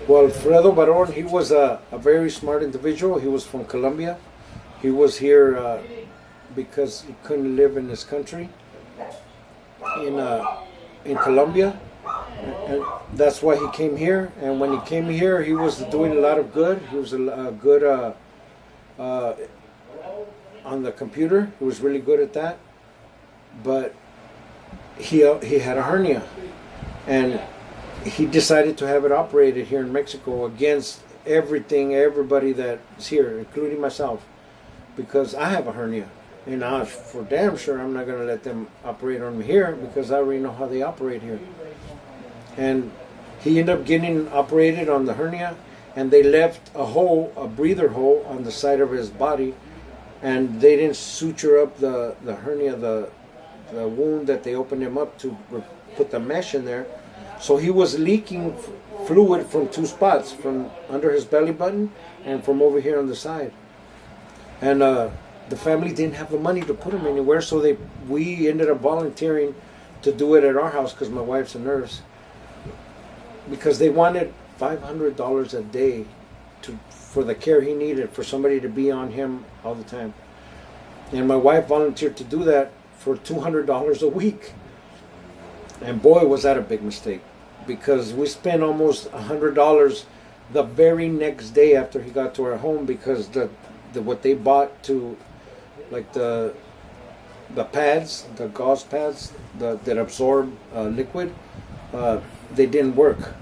Well, Alfredo Baron, he was a very smart individual. He was from Colombia. He was here because he couldn't live in his country in Colombia, and that's why he came here. And when he came here, he was doing a lot of good. He was a good on the computer. He was really good at that. But he had a hernia, and he decided to have it operated here in Mexico against everybody that's here, including myself, because I have a hernia. And I was for damn sure I'm not going to let them operate on me here because I already know how they operate here. And he ended up getting operated on the hernia, and they left a breather hole on the side of his body, and they didn't suture up the hernia, the wound that they opened him up to put the mesh in there. So he was leaking fluid from two spots, from under his belly button and from over here on the side. And the family didn't have the money to put him anywhere, so we ended up volunteering to do it at our house because my wife's a nurse. Because they wanted $500 a day for the care he needed, for somebody to be on him all the time. And my wife volunteered to do that for $200 a week. And boy, was that a big mistake, because we spent almost $100 the very next day after he got to our home, because what they bought to, like the pads, the gauze pads that absorb liquid, they didn't work.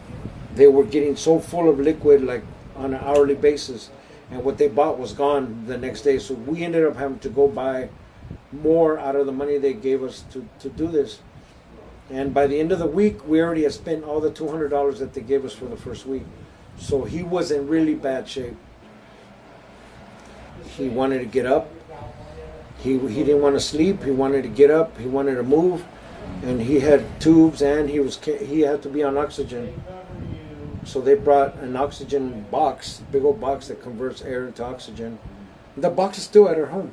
They were getting so full of liquid, like on an hourly basis, and what they bought was gone the next day. So we ended up having to go buy more out of the money they gave us to do this. And by the end of the week, we already had spent all the $200 that they gave us for the first week. So he was in really bad shape. He wanted to get up. He didn't want to sleep. He wanted to get up. He wanted to move. And he had tubes, and he had to be on oxygen. So they brought an oxygen box, big old box that converts air into oxygen. The box is still at our home.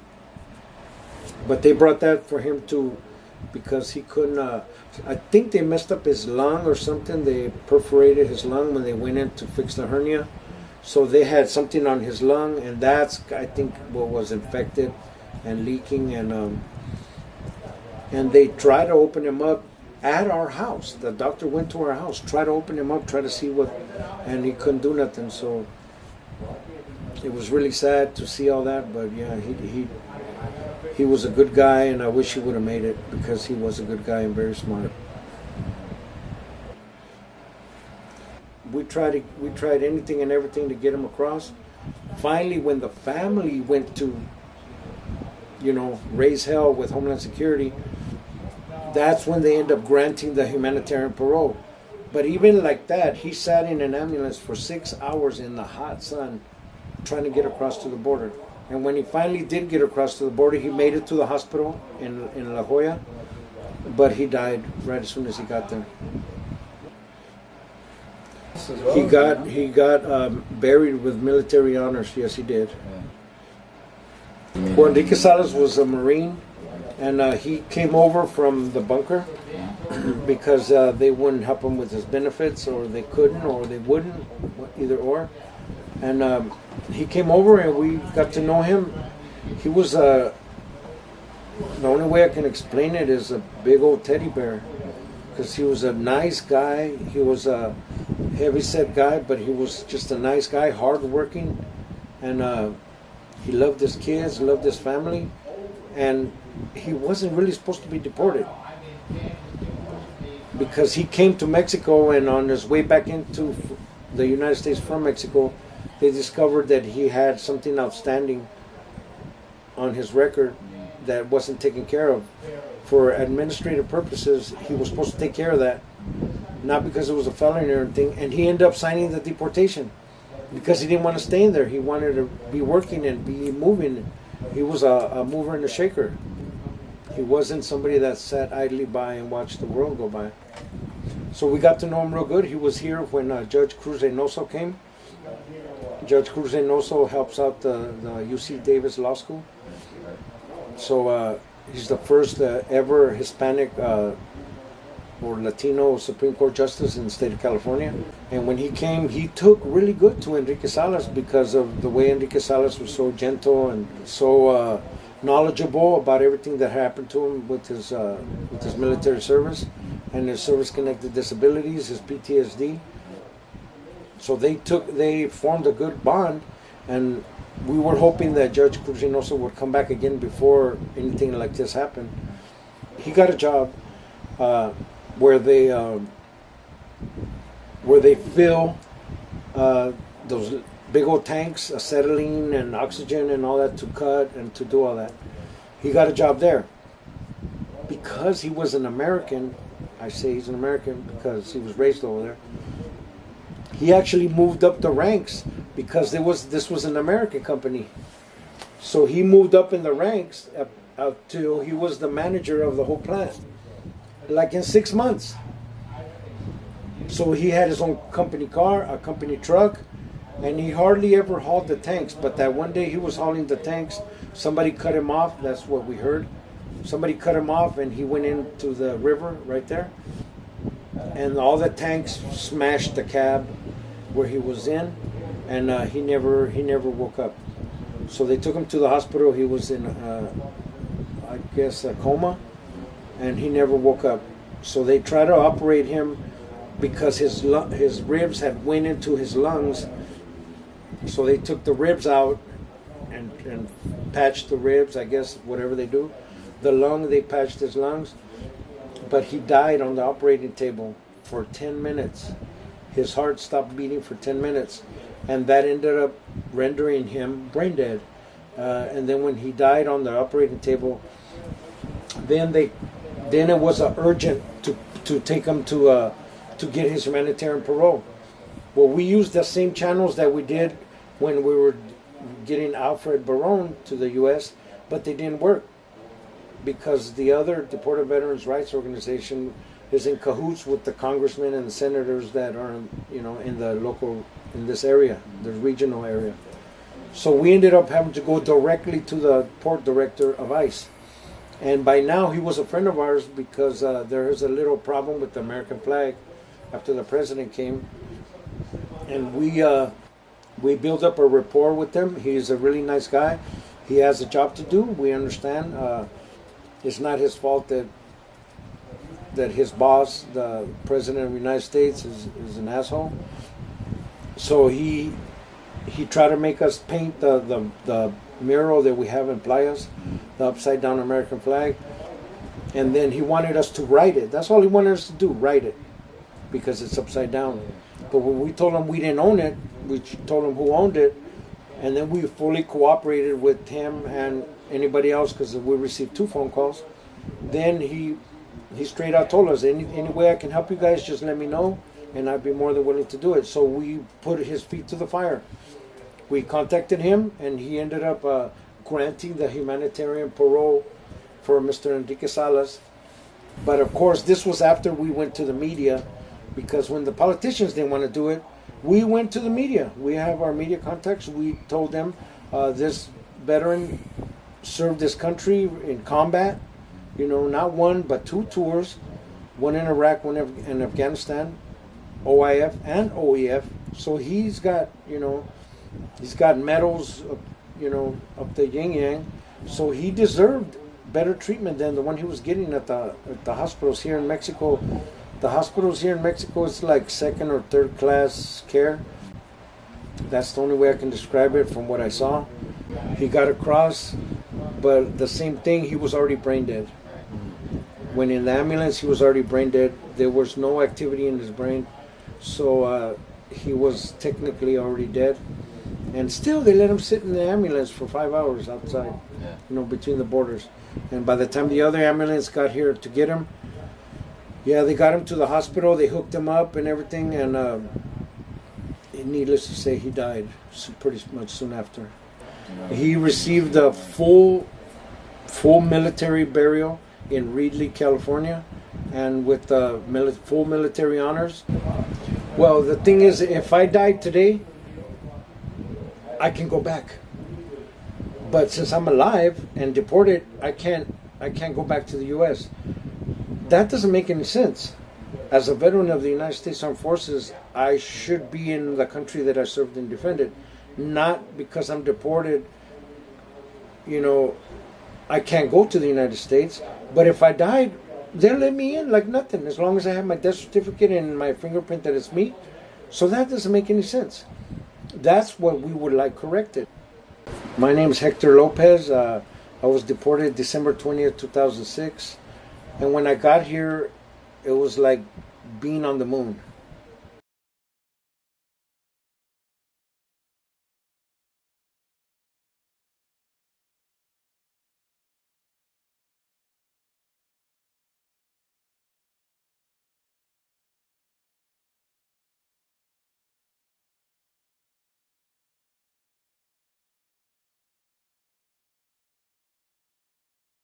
But they brought that for him because he couldn't, I think they messed up his lung or something. They perforated his lung when they went in to fix the hernia. So they had something on his lung, and that's, I think, what was infected and leaking. And they tried to open him up at our house. The doctor went to our house, tried to open him up, tried to see and he couldn't do nothing. So it was really sad to see all that. But yeah, he was a good guy, and I wish he would have made it, because he was a good guy and very smart. We tried anything and everything to get him across. Finally, when the family went to, raise hell with Homeland Security, that's when they end up granting the humanitarian parole. But even like that, he sat in an ambulance for 6 hours in the hot sun trying to get across to the border. And when he finally did get across to the border, he made it to the hospital in La Jolla, but he died right as soon as he got there. He got buried with military honors. Yes, he did. Well, Enrique Salas was a Marine, and he came over from the bunker because they wouldn't help him with his benefits, or they couldn't, or they wouldn't, either or. And he came over, and we got to know him. He was the only way I can explain it is a big old teddy bear, because he was a nice guy. He was a heavy-set guy, but he was just a nice guy, hard-working, and he loved his kids, loved his family, and he wasn't really supposed to be deported, because he came to Mexico, and on his way back into the United States from Mexico, they discovered that he had something outstanding on his record that wasn't taken care of. For administrative purposes, he was supposed to take care of that, not because it was a felony or anything, and he ended up signing the deportation because he didn't want to stay in there. He wanted to be working and be moving. He was a mover and a shaker. He wasn't somebody that sat idly by and watched the world go by. So we got to know him real good. He was here when Judge Cruz Reynoso came. Judge Cruz Reynoso helps out the UC Davis Law School. So he's the first ever Hispanic or Latino Supreme Court Justice in the state of California. And when he came, he took really good to Enrique Salas because of the way Enrique Salas was so gentle and so knowledgeable about everything that happened to him with his military service and his service-connected disabilities, his PTSD. So they formed a good bond, and we were hoping that Judge Cruz Reynoso would come back again before anything like this happened. He got a job where they fill those big old tanks, acetylene and oxygen and all that to cut and to do all that. He got a job there. Because he was an American, I say he's an American because he was raised over there, he actually moved up the ranks because this was an American company. So he moved up in the ranks up till he was the manager of the whole plant, like in 6 months. So he had his own company car, a company truck, and he hardly ever hauled the tanks. But that one day he was hauling the tanks, somebody cut him off. That's what we heard. Somebody cut him off, and he went into the river right there, and all the tanks smashed the cab where he was in, and he never woke up. So they took him to the hospital. He was in I guess a coma, and he never woke up. So they tried to operate him because his ribs had went into his lungs. So they took the ribs out and patched the ribs, I guess, whatever they do. The lung, they patched his lungs, but he died on the operating table for 10 minutes. His heart stopped beating for 10 minutes, and that ended up rendering him brain dead. And then when he died on the operating table, then it was urgent to take him to get his humanitarian parole. Well, we used the same channels that we did when we were getting Alfred Barone to the U.S., but they didn't work because the other deported veterans' rights organization is in cahoots with the congressmen and the senators that are, in this area, the regional area. So we ended up having to go directly to the port director of ICE. And by now he was a friend of ours because there is a little problem with the American flag after the president came. And we built up a rapport with him. He's a really nice guy. He has a job to do. We understand. It's not his fault that his boss, the president of the United States, is an asshole. So he tried to make us paint the mural that we have in Playas, the upside down American flag, and then he wanted us to write it. That's all he wanted us to do, write it, because it's upside down. But when we told him we didn't own it, we told him who owned it, and then we fully cooperated with him and anybody else because we received 2 phone calls. Then he straight out told us, any way I can help you guys, just let me know, and I'd be more than willing to do it. So we put his feet to the fire. We contacted him, and he ended up granting the humanitarian parole for Mr. Enrique Salas. But of course, this was after we went to the media, because when the politicians didn't want to do it, we went to the media. We have our media contacts. We told them this veteran served this country in combat, not 1 but 2 tours, one in Iraq, one in Afghanistan, OIF and OEF. So he's got, he's got medals, up the yin yang. So he deserved better treatment than the one he was getting at the hospitals here in Mexico. The hospitals here in Mexico is like 2nd or 3rd class care. That's the only way I can describe it from what I saw. He got across, but the same thing, he was already brain dead. When in the ambulance, he was already brain dead. There was no activity in his brain. So he was technically already dead. And still, they let him sit in the ambulance for 5 hours outside, between the borders. And by the time the other ambulance got here to get him, they got him to the hospital. They hooked him up and everything. And needless to say, he died pretty much soon after. He received a full military burial in Reedley, California, and with full military honors. Well, the thing is, if I died today, I can go back. But since I'm alive and deported, I can't go back to the U.S. That doesn't make any sense. as a veteran of the United States Armed Forces, I should be in the country that I served and defended. Not because I'm deported, I can't go to the United States. But if I died, they'll let me in like nothing, as long as I have my death certificate and my fingerprint that it's me. So that doesn't make any sense. That's what we would like corrected. My name is Hector López. I was deported December 20th, 2006. And when I got here, it was like being on the moon.